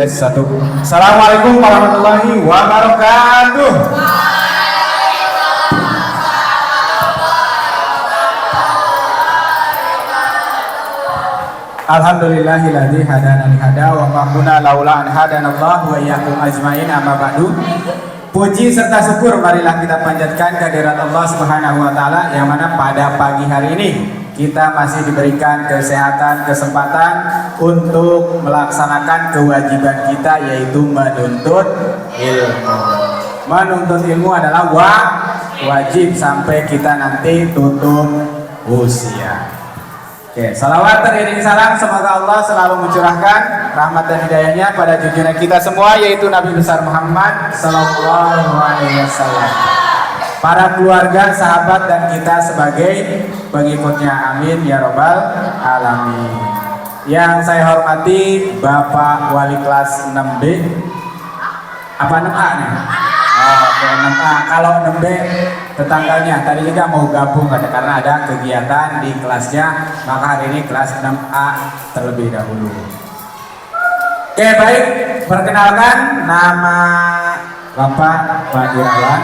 Tes 1. Assalamualaikum warahmatullahi wabarakatuh. Alhamdulillahilladzi hadana li hada wa ma kunna laula an hadanallahu wa iyyakum ajmain, amma ba'du. Puji serta syukur marilah kita panjatkan kehadirat Allah Subhanahu wa taala yang mana pada pagi hari ini kita masih diberikan kesehatan, kesempatan untuk melaksanakan kewajiban kita, yaitu menuntut ilmu. Menuntut ilmu adalah wajib sampai kita nanti tutup usia. Oke, salawat teriring salam semoga Allah selalu mencurahkan rahmat dan hidayahnya pada junjungan kita semua, yaitu Nabi besar Muhammad Sallallahu Alaihi Wasallam, para keluarga, sahabat, dan kita sebagai pengikutnya. Amin ya robbal alamin. Yang saya hormati Bapak Wali kelas 6B, apa 6A nih? Oke, 6A. Kalau 6B tetangganya tadi juga mau gabung karena ada kegiatan di kelasnya, maka hari ini kelas 6A terlebih dahulu. Oke, baik, perkenalkan nama Bapak Pak Irawan.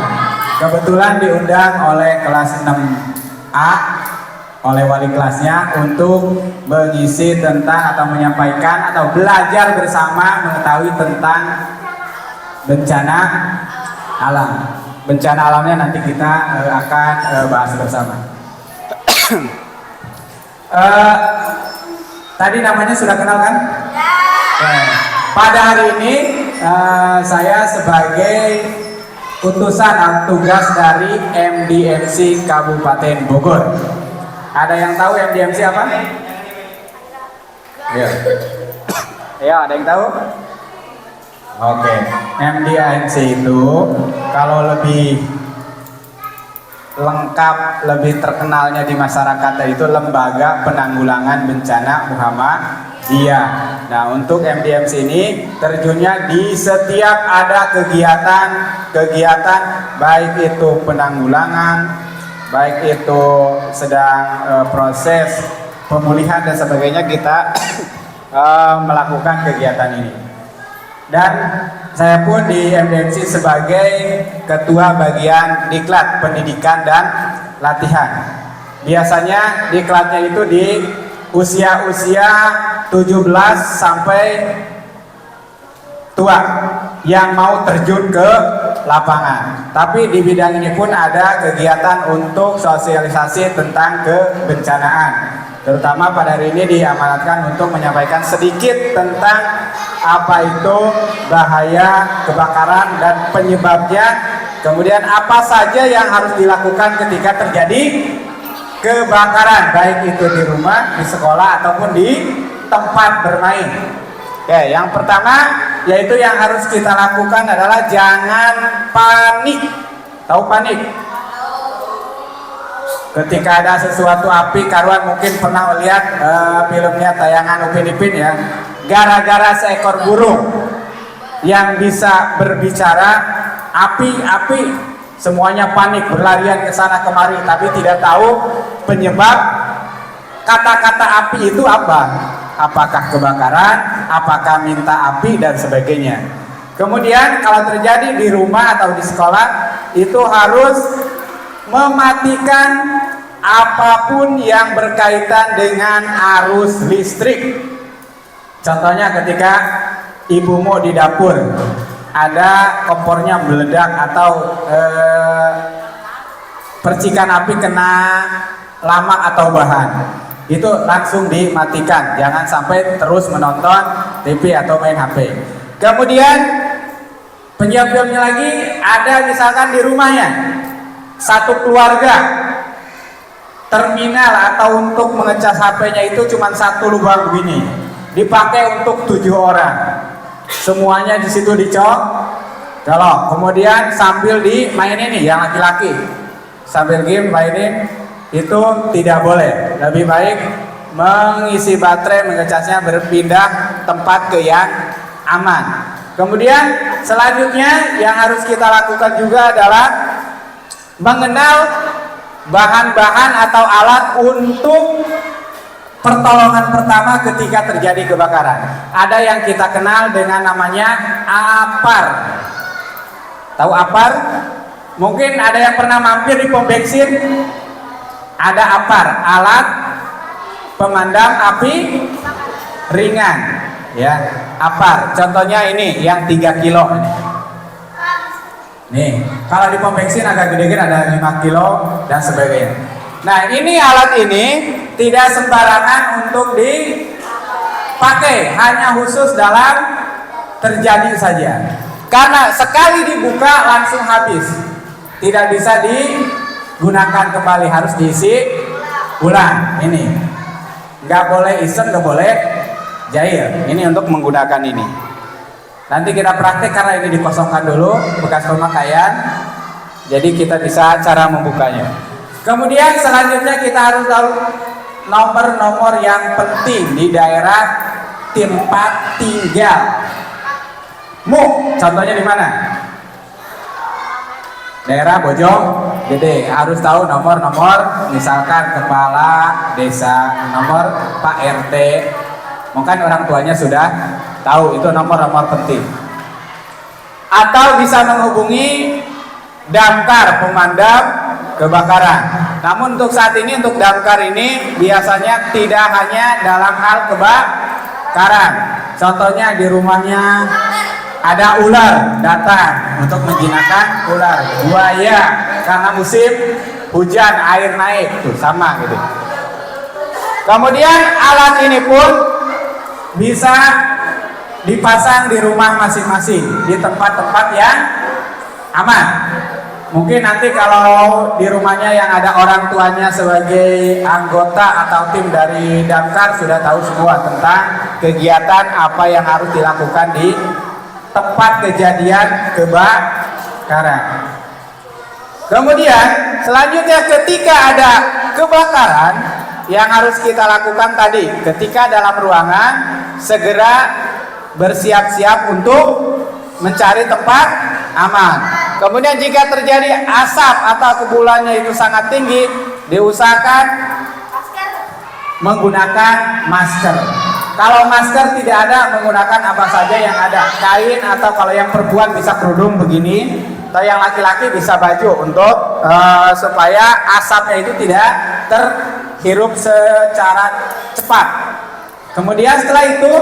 Kebetulan diundang oleh kelas 6A oleh wali kelasnya untuk mengisi tentang atau menyampaikan atau belajar bersama mengetahui tentang bencana alam. Bencana alamnya nanti kita akan bahas bersama. Tadi namanya sudah kenal kan? Ya. Pada hari ini saya sebagai utusan tugas dari MDMC Kabupaten Bogor. Ada yang tahu MDMC apa? Ya. Ya, ada yang tahu? Oke, MDMC itu kalau lebih lengkap, lebih terkenalnya di masyarakat itu Lembaga Penanggulangan Bencana Muhammadiyah. Nah, untuk MDMC ini terjunnya di setiap ada kegiatan baik itu penanggulangan, baik itu sedang proses pemulihan dan sebagainya, kita melakukan kegiatan ini. Dan saya pun di MDMC sebagai ketua bagian diklat pendidikan dan latihan. Biasanya diklatnya itu di usia-usia 17 sampai tua yang mau terjun ke lapangan. Tapi di bidang ini pun ada kegiatan untuk sosialisasi tentang kebencanaan. Terutama pada hari ini diamanatkan untuk menyampaikan sedikit tentang apa itu bahaya kebakaran dan penyebabnya. Kemudian apa saja yang harus dilakukan ketika terjadi kebakaran, baik itu di rumah, di sekolah, ataupun di tempat bermain. Oke, yang pertama yaitu yang harus kita lakukan adalah jangan panik. Tahu panik? Ketika ada sesuatu api, karuan mungkin pernah melihat filmnya tayangan Upin Ipin ya. Gara-gara seekor burung yang bisa berbicara, api, semuanya panik, berlarian ke sana kemari, tapi tidak tahu penyebab kata-kata api itu apa. Apakah kebakaran, apakah minta api, dan sebagainya. Kemudian kalau terjadi di rumah atau di sekolah, itu harus mematikan apapun yang berkaitan dengan arus listrik. Contohnya ketika ibumu di dapur ada kompornya meledak atau percikan api kena lamak atau bahan, itu langsung dimatikan, jangan sampai terus menonton TV atau main HP. Kemudian penyebabnya lagi ada misalkan di rumahnya satu keluarga, terminal atau untuk mengecas HP-nya itu cuma satu lubang begini, dipakai untuk 7 orang, semuanya di situ dicolok. Kemudian sambil dimainin nih, yang laki-laki sambil game mainin, itu tidak boleh. Lebih baik mengisi baterai, mengecasnya, berpindah tempat ke yang aman. Kemudian selanjutnya yang harus kita lakukan juga adalah mengenal bahan-bahan atau alat untuk pertolongan pertama ketika terjadi kebakaran. Ada yang kita kenal dengan namanya APAR. Tahu APAR? Mungkin ada yang pernah mampir di pom bensin. Ada APAR, alat pemadam api ringan, ya. APAR. Contohnya ini yang 3 kilo ini. Nih, kalau di pom bensin agak gede-gede ada 5 kilo dan sebagainya. Nah, ini alat ini tidak sembarangan untuk dipakai, hanya khusus dalam terjadi saja. Karena sekali dibuka langsung habis, tidak bisa digunakan kembali, harus diisi ulang. Ini nggak boleh iseng, nggak boleh jahil. Ini untuk menggunakan ini. Nanti kita praktek karena ini dikosongkan dulu bekas pemakaian, jadi kita bisa cara membukanya. Kemudian selanjutnya kita harus tahu nomor-nomor yang penting di daerah tempat tinggal. Contohnya di mana? Daerah Bojonggede, harus tahu nomor-nomor, misalkan kepala desa, nomor Pak RT. Mungkin orang tuanya sudah tahu, itu nomor-nomor penting. Atau bisa menghubungi damkar pemadam kebakaran. Namun untuk saat ini, untuk damkar ini biasanya tidak hanya dalam hal kebakaran. Contohnya di rumahnya ada ular datang untuk menjinakkan ular, buaya karena musim hujan air naik, tuh sama gitu. Kemudian alat ini pun bisa dipasang di rumah masing-masing di tempat-tempat yang aman. Mungkin nanti kalau di rumahnya yang ada orang tuanya sebagai anggota atau tim dari damkar sudah tahu semua tentang kegiatan apa yang harus dilakukan di tempat kejadian kebakaran. Kemudian selanjutnya ketika ada kebakaran yang harus kita lakukan tadi, ketika dalam ruangan segera bersiap-siap untuk mencari tempat aman. Kemudian jika terjadi asap atau kepulannya itu sangat tinggi, diusahakan menggunakan masker. Kalau masker tidak ada, menggunakan apa saja yang ada, kain, atau kalau yang perempuan bisa kerudung begini, atau yang laki-laki bisa baju untuk supaya asapnya itu tidak terhirup secara cepat. Kemudian setelah itu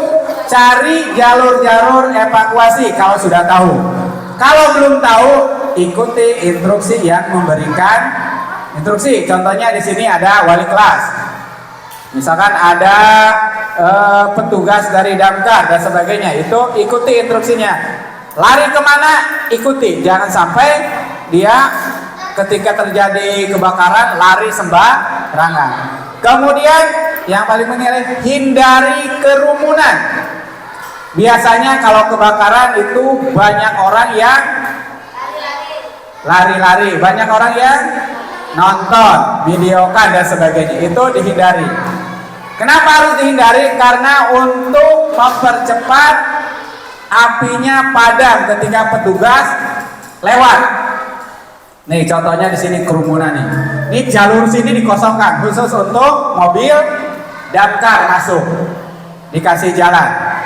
cari jalur-jalur evakuasi kalau sudah tahu. Kalau belum tahu, ikuti instruksi yang memberikan instruksi. Contohnya di sini ada wali kelas. Misalkan ada petugas dari damkar dan sebagainya, itu ikuti instruksinya. Lari kemana? Ikuti. Jangan sampai dia ketika terjadi kebakaran lari sembarangan. Kemudian yang paling penting, hindari kerumunan. Biasanya kalau kebakaran itu banyak orang yang lari-lari, banyak orang yang nonton, videokan dan sebagainya. Itu dihindari. Kenapa harus dihindari? Karena untuk mempercepat apinya padam ketika petugas lewat. Nih contohnya di sini kerumunan nih. Ini jalur sini dikosongkan khusus untuk mobil damkar masuk, dikasih jalan.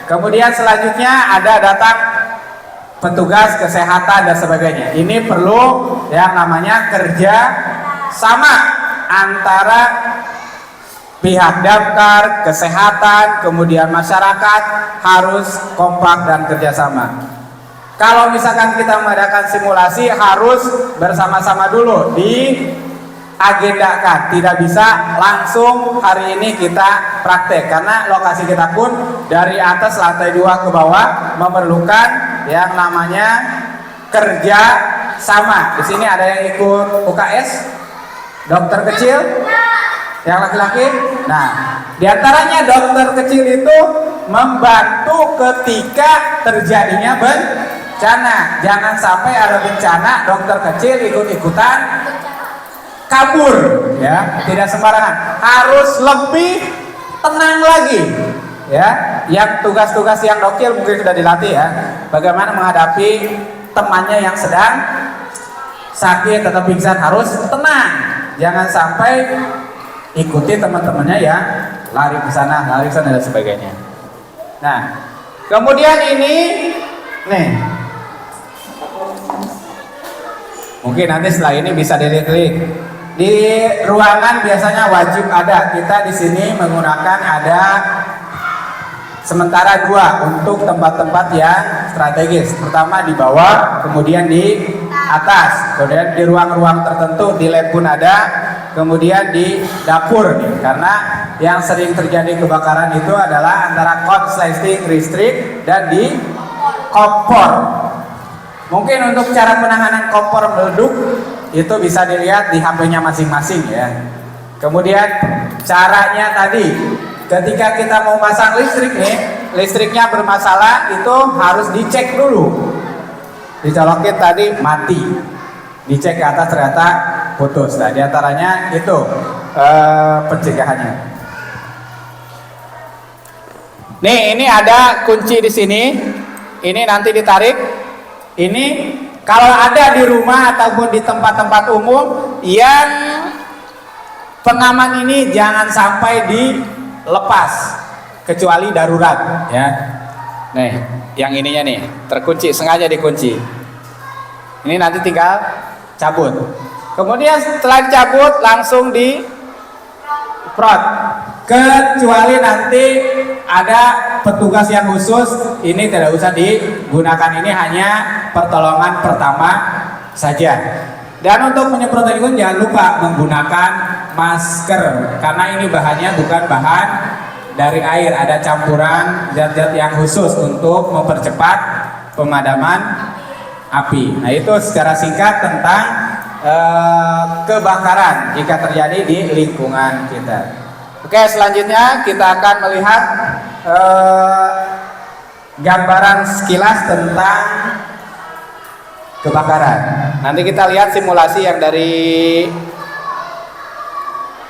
Kemudian selanjutnya ada datang petugas kesehatan dan sebagainya. Ini perlu yang namanya kerja sama antara pihak damkar, kesehatan, kemudian masyarakat, harus kompak dan kerjasama. Kalau misalkan kita mengadakan simulasi, harus bersama-sama dulu diagendakan, tidak bisa langsung hari ini kita praktek, karena lokasi kita pun dari atas lantai 2 ke bawah memerlukan yang namanya kerja sama. Di sini ada yang ikut UKS, dokter kecil, yang laki-laki. Nah, diantaranya dokter kecil itu membantu ketika terjadinya bencana. Jangan sampai ada bencana dokter kecil ikut-ikutan kabur, ya. Tidak sembarangan. Harus lebih tenang lagi, ya. Yang tugas-tugas yang dokil mungkin sudah dilatih, ya. Bagaimana menghadapi temannya yang sedang sakit atau pingsan, harus tenang. Jangan sampai ikuti teman-temannya yang lari ke sana, dan sebagainya. Nah, kemudian ini nih, mungkin nanti setelah ini bisa dilihat di ruangan biasanya wajib ada. Kita di sini menggunakan ada sementara 2 untuk tempat-tempat yang strategis. Pertama di bawah, kemudian di atas, kemudian di ruang-ruang tertentu di lab pun ada, kemudian di dapur nih. Karena yang sering terjadi kebakaran itu adalah antara korsleting listrik dan di kompor. Mungkin untuk cara penanganan kompor meleduk itu bisa dilihat di HP-nya masing-masing ya. Kemudian caranya tadi, ketika kita mau pasang listrik nih, listriknya bermasalah, itu harus dicek dulu. Dicolokin tadi mati, dicek ke atas ternyata putus. Nah, diantaranya itu pencegahannya. Nih, ini ada kunci di sini. Ini nanti ditarik. Ini kalau ada di rumah ataupun di tempat-tempat umum yang pengaman ini jangan sampai dilepas kecuali darurat ya. Nih, yang ininya nih terkunci, sengaja dikunci. Ini nanti tinggal cabut. Kemudian setelah dicabut langsung diprot. Kecuali nanti ada petugas yang khusus, ini tidak usah digunakan, ini hanya pertolongan pertama saja. Dan untuk menyemprot ini pun jangan lupa menggunakan masker, karena ini bahannya bukan bahan dari air, ada campuran zat-zat yang khusus untuk mempercepat pemadaman api. Nah, itu secara singkat tentang kebakaran jika terjadi di lingkungan kita. Oke, selanjutnya kita akan melihat gambaran sekilas tentang kebakaran. Nanti kita lihat simulasi yang dari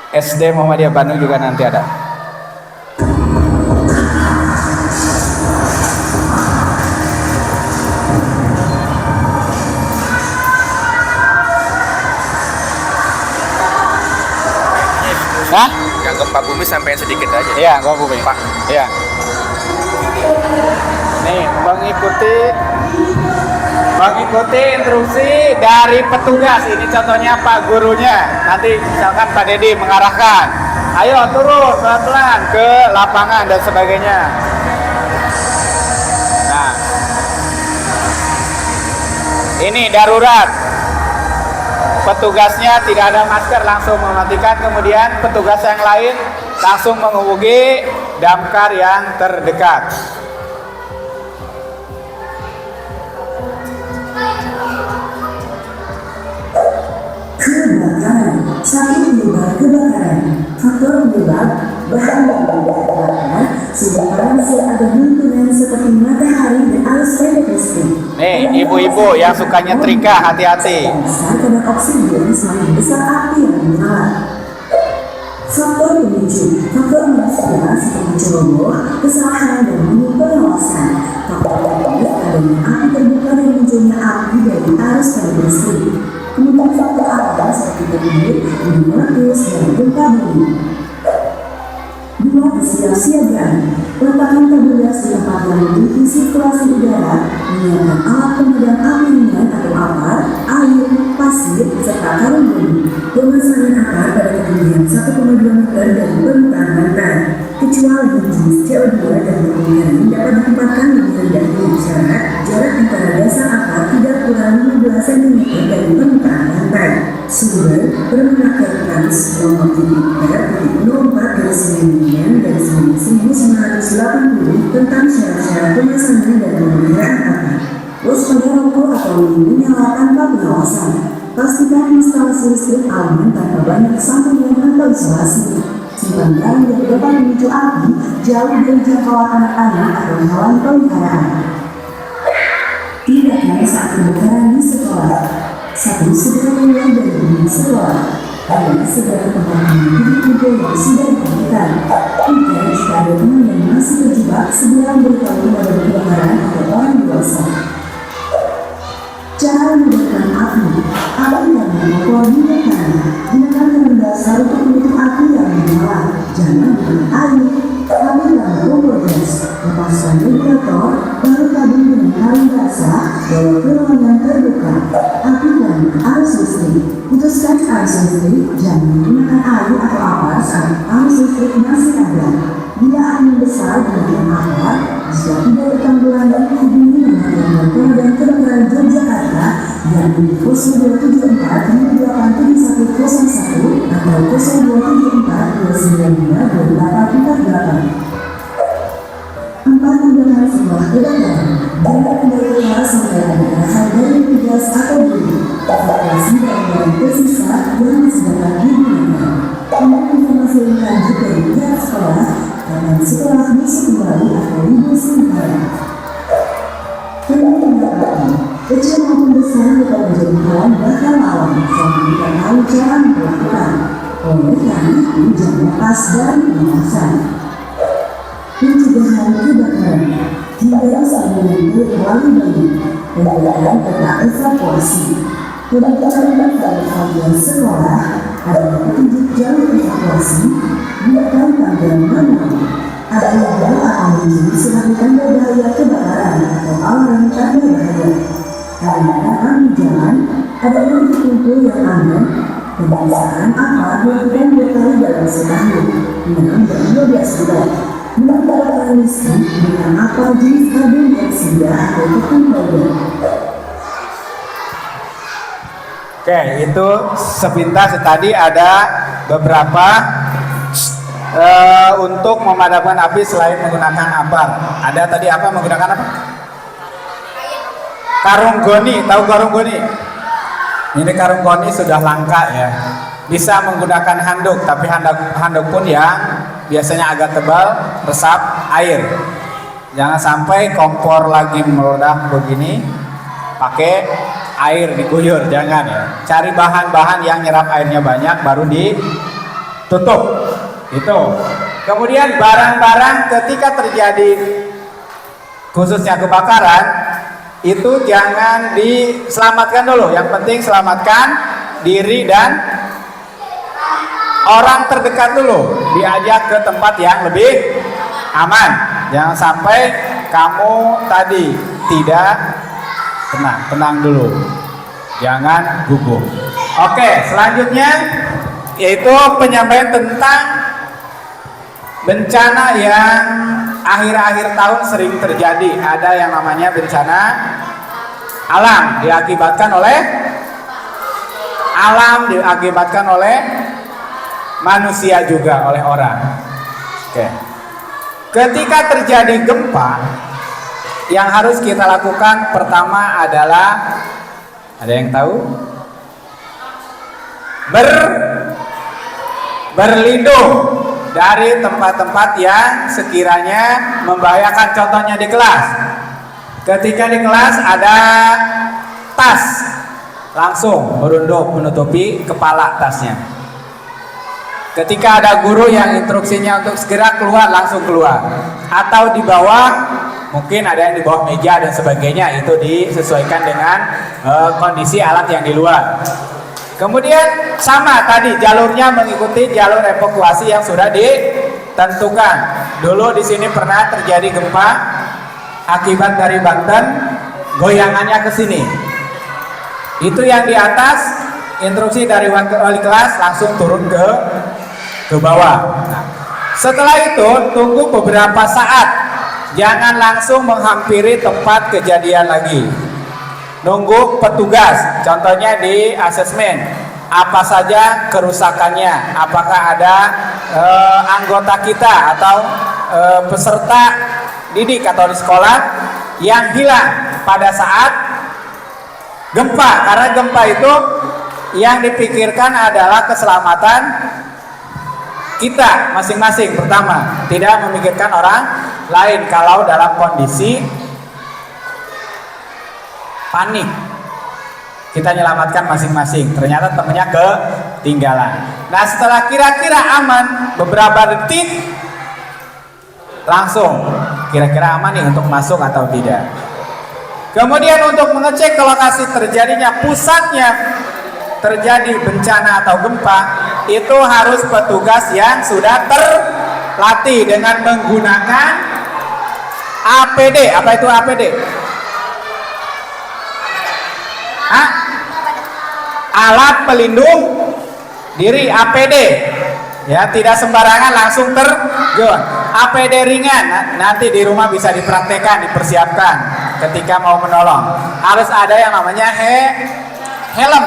SD Muhammadiyah Bandung juga nanti ada. Hah? Yang gempa bumi sampai sedikit aja. Iya, gempa bumi. Pak. Iya. Nih, mengikuti instruksi dari petugas. Ini contohnya Pak gurunya. Nanti misalkan Pak Dedi mengarahkan, ayo turun pelan-pelan ke lapangan dan sebagainya. Nah, ini darurat. Petugasnya tidak ada masker, langsung mematikan. Kemudian petugas yang lain langsung menghubungi damkar yang terdekat. Kebakaran. Saat penyebab kebakaran. Faktor penyebab bahan bakar kebakaran sudah hasil ada lingkungan seperti matahari dan arus pendek listrik. Nih, ibu-ibu yang suka nyetrika, hati-hati. Kadar oksigen semakin besar api yang menyala. Faktor pemicu. Faktor manusia seperti ceroboh, kesalahan dan minim pengawasan. Faktor lainnya adanya api terbuka dan munculnya api dari arus pendek listrik. Kemudian faktor alam seperti banjir, gunung meletus, dan gempa bumi. 2. Kesiapsiagaan. Letakkan tabung gas di tempat yang memiliki sirkulasi udara, menyiapkan alat pemadam api ringan atau APAR, air, pasir, serta karung bumi. Pemasangan APAR pada ketinggian 1,2 meter dari permukaan lantai, kecuali jenis CO2 dan berkeliling dapat ditempatkan lebih rendah dari syarat. Jarak antara dasar APAR tidak kurang 15 cm dari permukaan lantai. Sumber Permenaker Trans nomor 3/04/1980 tentang syarat-syarat pemasangan dan pemeliharaan APAR. Waspada rokok atau lilin menyala tanpa pengawasan. Pastikan instalasi listrik aman tanpa banyak sampingan atau isolasi. Simpan barang yang dapat memicu api jauh dari jangkauan anak-anak atau hewan peliharaan. Tindakan saat kebakaran di sekolah. 1. Segera keluar dari gedung sekolah. 2. Segera ke tempat tidur yang sudah ditentukan. 3. Jika ada teman yang masih terjebak, segera memberitahu pada kebakaran atau orang dewasa. Cara memadamkan api. Api yang menyala gunakan tangan. Gunakan tangan dasar untuk menutup api yang menyala. Jangan gunakan air biasa bahwa ruangan terbuka, api dan arus listrik. Untuk stek arus listrik, jangan menggunakan air atau apa saat arus listrik masih ada. Bila angin besar dengan apa, jika tidak bertanggulangan, hubungi nomor telepon Pemadam Kebakaran Yogyakarta yang di 0274 5871101 atau 0274 295 2848. 4. Tindakan sebuah kebakaran. Jika Anda keluar sampai ada hal dari tugas atau diri, evakuasi barang-barang tersisa yang masih dapat digunakan. Untuk informasi lebih lanjut dari pihak sekolah, taman sekolah bisa kembali atau libur sementara. Tindakan kecil maupun besar dapat menjadi kawan bahkan lawan selama kita tahu cara melakukan. Oleh karena itu, jangan lepas dari pengawasan. Pencegahan kebakaran. Hindari saat mengambil terlalu banyak. Kendalikan peta evakuasi. Kebakaran pada bagian sekolah adalah petunjuk jalur evakuasi. Gunakan tanggal manual. Apabila akan menjadi sebagai tanda bahaya kebakaran atau alarm tanda bahaya. Kadang-kadang di jalan ada titik kumpul yang aman. Kebiasaan apa dilakukan 2 kali dalam setahun. 6 dan 12 bulan. Menggunakan listrik dengan apa jenis karbon dioksida atau tepung powder. Oke, itu sepintas tadi ada beberapa untuk memadamkan api selain menggunakan apar. Ada tadi apa menggunakan apa? Karung goni, tahu karung goni? Ini karung goni sudah langka ya. Bisa menggunakan handuk, tapi handuk pun yang biasanya agak tebal, resap air. Jangan sampai kompor lagi meledak begini, pakai air diguyur, jangan ya. Cari bahan-bahan yang nyerap airnya banyak, baru ditutup. Itu. Kemudian barang-barang ketika terjadi khususnya kebakaran, itu jangan diselamatkan dulu. Yang penting selamatkan diri dan orang terdekat dulu, diajak ke tempat yang lebih aman. Jangan sampai kamu tadi tidak tenang dulu, jangan gugup. Oke, selanjutnya yaitu penyampaian tentang bencana yang akhir-akhir tahun sering terjadi. Ada yang namanya bencana alam, diakibatkan oleh manusia juga, oleh orang. Oke. Ketika terjadi gempa, yang harus kita lakukan pertama adalah, ada yang tahu? Berlindung dari tempat-tempat yang sekiranya membahayakan. Contohnya di kelas. Ketika di kelas ada tas, langsung merunduk menutupi kepala tasnya. Ketika ada guru yang instruksinya untuk segera keluar, langsung keluar. Atau di bawah, mungkin ada yang di bawah meja dan sebagainya, itu disesuaikan dengan kondisi alat yang di luar. Kemudian sama tadi, jalurnya mengikuti jalur evakuasi yang sudah ditentukan. Dulu di sini pernah terjadi gempa akibat dari Banten, goyangannya ke sini. Itu yang di atas, instruksi dari wali kelas langsung turun ke bawah. Nah, setelah itu tunggu beberapa saat, jangan langsung menghampiri tempat kejadian lagi. Nunggu petugas, contohnya di asesmen, apa saja kerusakannya, apakah ada anggota kita atau peserta didik atau di sekolah yang hilang pada saat gempa. Karena gempa itu yang dipikirkan adalah keselamatan kita masing-masing. Pertama, tidak memikirkan orang lain. Kalau dalam kondisi panik, kita menyelamatkan masing-masing. Ternyata temannya ketinggalan. Nah, setelah kira-kira aman beberapa detik, langsung kira-kira aman nih untuk masuk atau tidak. Kemudian untuk mengecek ke lokasi terjadinya pusatnya terjadi bencana atau gempa, itu harus petugas yang sudah terlatih dengan menggunakan APD. Apa itu APD? Alat pelindung diri, APD. Ya, tidak sembarangan langsung terjun. APD ringan nanti di rumah bisa dipraktekkan, dipersiapkan ketika mau menolong. Harus ada yang namanya helm.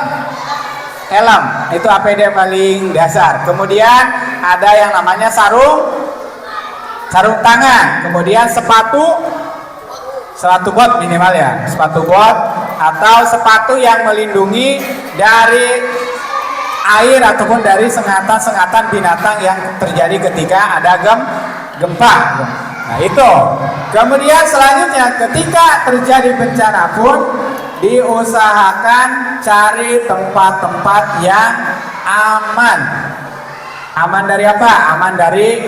Helm itu APD paling dasar. Kemudian ada yang namanya sarung tangan. Kemudian sepatu bot minimal ya, sepatu bot atau sepatu yang melindungi dari air ataupun dari sengatan-sengatan binatang yang terjadi ketika ada gempa. Nah itu. Kemudian selanjutnya ketika terjadi bencana pun diusahakan cari tempat-tempat yang aman. Aman dari apa? Aman dari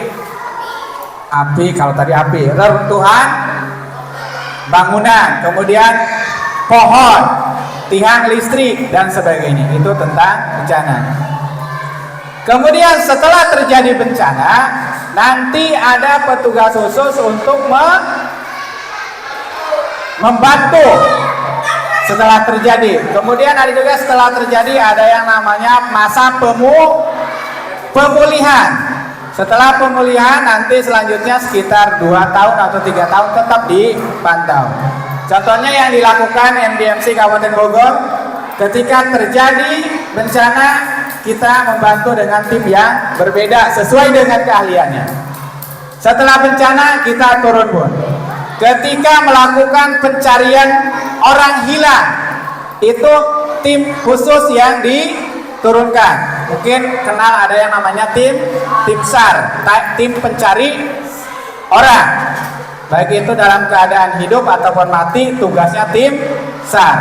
api, kalau tadi api, reruntuhan bangunan, kemudian pohon, tiang listrik dan sebagainya. Itu tentang bencana. Kemudian setelah terjadi bencana, nanti ada petugas khusus untuk membantu setelah terjadi. Kemudian ada juga setelah terjadi ada yang namanya masa pemulihan. Setelah pemulihan nanti selanjutnya sekitar 2 tahun atau 3 tahun tetap dipantau. Contohnya yang dilakukan MDMC Kabupaten Bogor, ketika terjadi bencana kita membantu dengan tim yang berbeda sesuai dengan keahliannya. Setelah bencana kita turun pun. Ketika melakukan pencarian orang hilang, itu tim khusus yang diturunkan. Mungkin kenal ada yang namanya tim SAR, tim pencari orang. Baik itu dalam keadaan hidup ataupun mati, tugasnya tim SAR.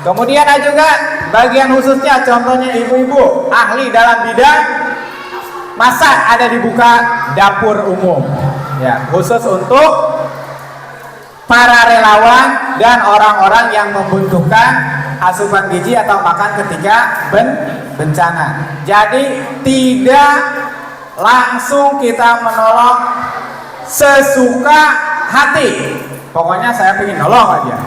Kemudian ada juga bagian khususnya, contohnya ibu-ibu ahli dalam bidang masak, ada dibuka dapur umum. Ya, khusus untuk para relawan dan orang-orang yang membutuhkan asupan gizi atau makan ketika bencana. Jadi tidak langsung kita menolong sesuka hati. Pokoknya saya ingin nolong aja.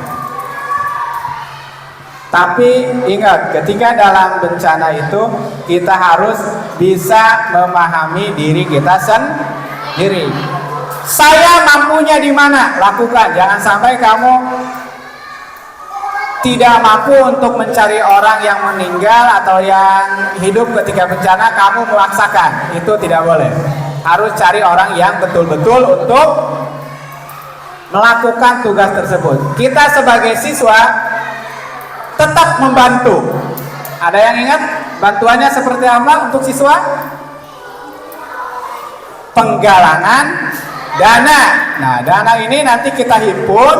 Tapi ingat, ketika dalam bencana itu kita harus bisa memahami diri kita sendiri. Saya mampunya di mana? Lakukan. Jangan sampai kamu tidak mampu untuk mencari orang yang meninggal atau yang hidup ketika bencana, kamu memaksakan. Itu tidak boleh. Harus cari orang yang betul-betul untuk melakukan tugas tersebut. Kita sebagai siswa tetap membantu. Ada yang ingat bantuannya seperti apa untuk siswa? Penggalangan dana. Nah, dana ini nanti kita himpun,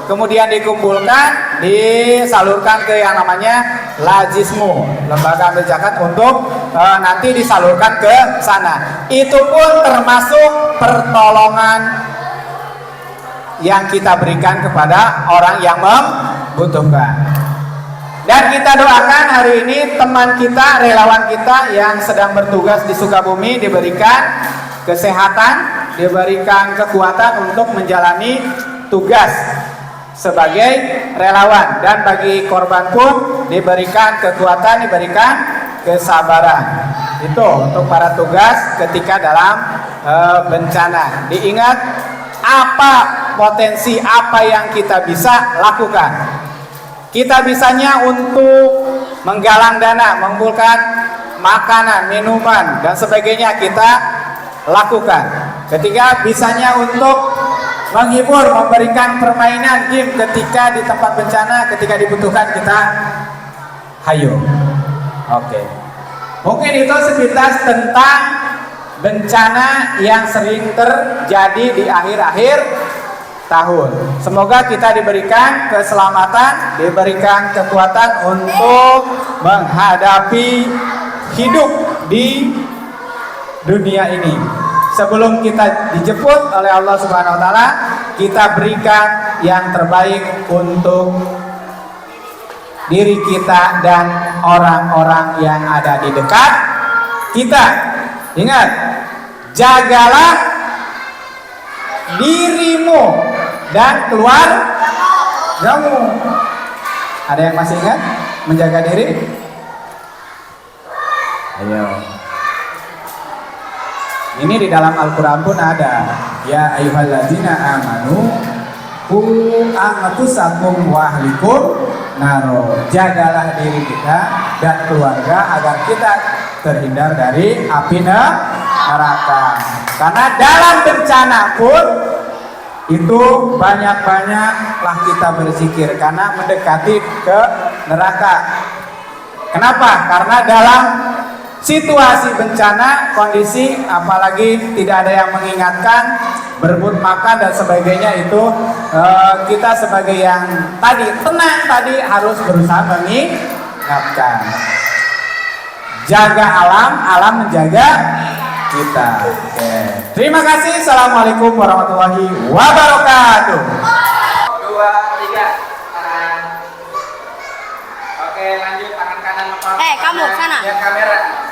kemudian dikumpulkan, disalurkan ke yang namanya Lajismu, lembaga amil zakat, untuk nanti disalurkan ke sana. Itu pun termasuk pertolongan yang kita berikan kepada orang yang membutuhkan. Dan kita doakan hari ini teman kita, relawan kita yang sedang bertugas di Sukabumi diberikan kesehatan, diberikan kekuatan untuk menjalani tugas sebagai relawan, dan bagi korban pun diberikan kekuatan, diberikan kesabaran. Itu untuk para tugas ketika dalam bencana. Diingat apa potensi apa yang kita bisa lakukan. Kita bisanya untuk menggalang dana, mengumpulkan makanan, minuman dan sebagainya, kita lakukan. Ketika bisanya untuk menghibur, memberikan permainan game ketika di tempat bencana, ketika dibutuhkan, kita hayo. Oke. Mungkin itu sekilas tentang bencana yang sering terjadi di akhir-akhir tahun. Semoga kita diberikan keselamatan, diberikan kekuatan untuk menghadapi hidup di dunia ini. Sebelum kita dijemput oleh Allah Subhanahu wa taala, kita berikan yang terbaik untuk diri kita dan orang-orang yang ada di dekat kita. Ingat, jagalah dirimu dan keluargamu. Ada yang masih ingat menjaga diri? Ayo. Ini di dalam Al-Quran pun ada. Ya ayyuhalladzina amanu qu anfusakum wa ahlikum naro. Jagalah diri kita dan keluarga agar kita terhindar dari api neraka. Karena dalam bencana pun itu banyak-banyaklah kita berzikir karena mendekati ke neraka. Kenapa? Karena dalam situasi bencana, kondisi apalagi tidak ada yang mengingatkan, berebut makan dan sebagainya itu kita sebagai yang tadi tenang tadi harus berusaha mengingatkan. Jaga alam, alam menjaga kita. Oke. Terima kasih. Assalamualaikum warahmatullahi wabarakatuh. 2, 3 tangan. Oke, lanjut tangan kanan. Kamu sana. Ya kamera.